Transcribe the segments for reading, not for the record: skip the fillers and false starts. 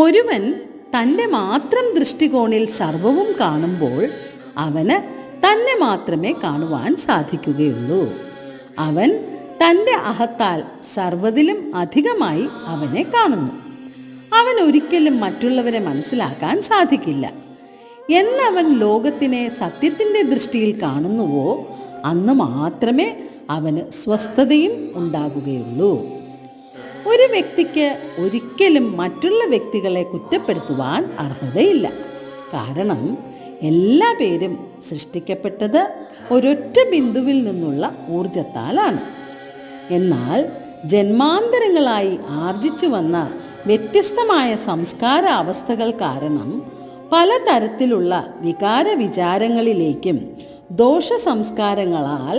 ഒരുവൻ തൻ്റെ മാത്രം ദൃഷ്ടികോണിൽ സർവവും കാണുമ്പോൾ അവന് തന്നെ മാത്രമേ കാണുവാൻ സാധിക്കുകയുള്ളൂ. അവൻ തൻ്റെ അഹത്താൽ സർവ്വതിലും അധികമായി അവനെ കാണുന്നു. അവൻ ഒരിക്കലും മറ്റുള്ളവരെ മനസ്സിലാക്കാൻ സാധിക്കില്ല. എന്നവൻ ലോകത്തിനെ സത്യത്തിൻ്റെ ദൃഷ്ടിയിൽ കാണുന്നുവോ അന്ന് മാത്രമേ അവന് സ്വസ്ഥതയും ഉണ്ടാകുകയുള്ളൂ. ഒരു വ്യക്തിക്ക് ഒരിക്കലും മറ്റുള്ള വ്യക്തികളെ കുറ്റപ്പെടുത്തുവാൻ അർഹതയില്ല. കാരണം എല്ലാ പേരും സൃഷ്ടിക്കപ്പെട്ടത് ഒരൊറ്റ ബിന്ദുവിൽ നിന്നുള്ള ഊർജത്താലാണ്. എന്നാൽ ജന്മാന്തരങ്ങളായി ആർജിച്ചു വന്ന വ്യത്യസ്തമായ സംസ്കാര അവസ്ഥകൾ കാരണം പലതരത്തിലുള്ള വികാര വിചാരങ്ങളിലേക്കും ദോഷ സംസ്കാരങ്ങളാൽ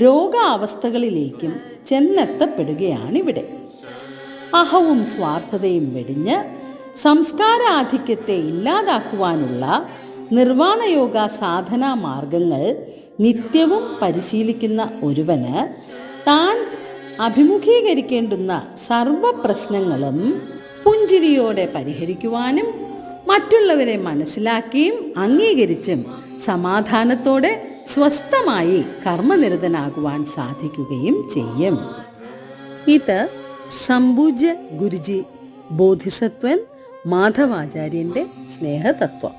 രോഗാവസ്ഥകളിലേക്കും ചെന്നെത്തപ്പെടുകയാണിവിടെ. അഹവും സ്വാർത്ഥതയും വെടിഞ്ഞ് സംസ്കാരാധിക്യത്തെ ഇല്ലാതാക്കുവാനുള്ള നിർവാണയോഗ സാധനാ മാർഗങ്ങൾ നിത്യവും പരിശീലിക്കുന്ന ഒരുവന് താൻ അഭിമുഖീകരിക്കേണ്ടുന്ന സർവ പ്രശ്നങ്ങളും പുഞ്ചിരിയോടെ പരിഹരിക്കുവാനും മറ്റുള്ളവരെ മനസ്സിലാക്കിയും അംഗീകരിച്ചും സമാധാനത്തോടെ സ്വസ്ഥമായി കർമ്മനിരതനാകുവാൻ സാധിക്കുകയും ചെയ്യും. ഇത് സംപൂജ്യ ഗുരുജി ബോധിസത്വൻ മാധവാചാര്യൻ്റെ സ്നേഹതത്വം.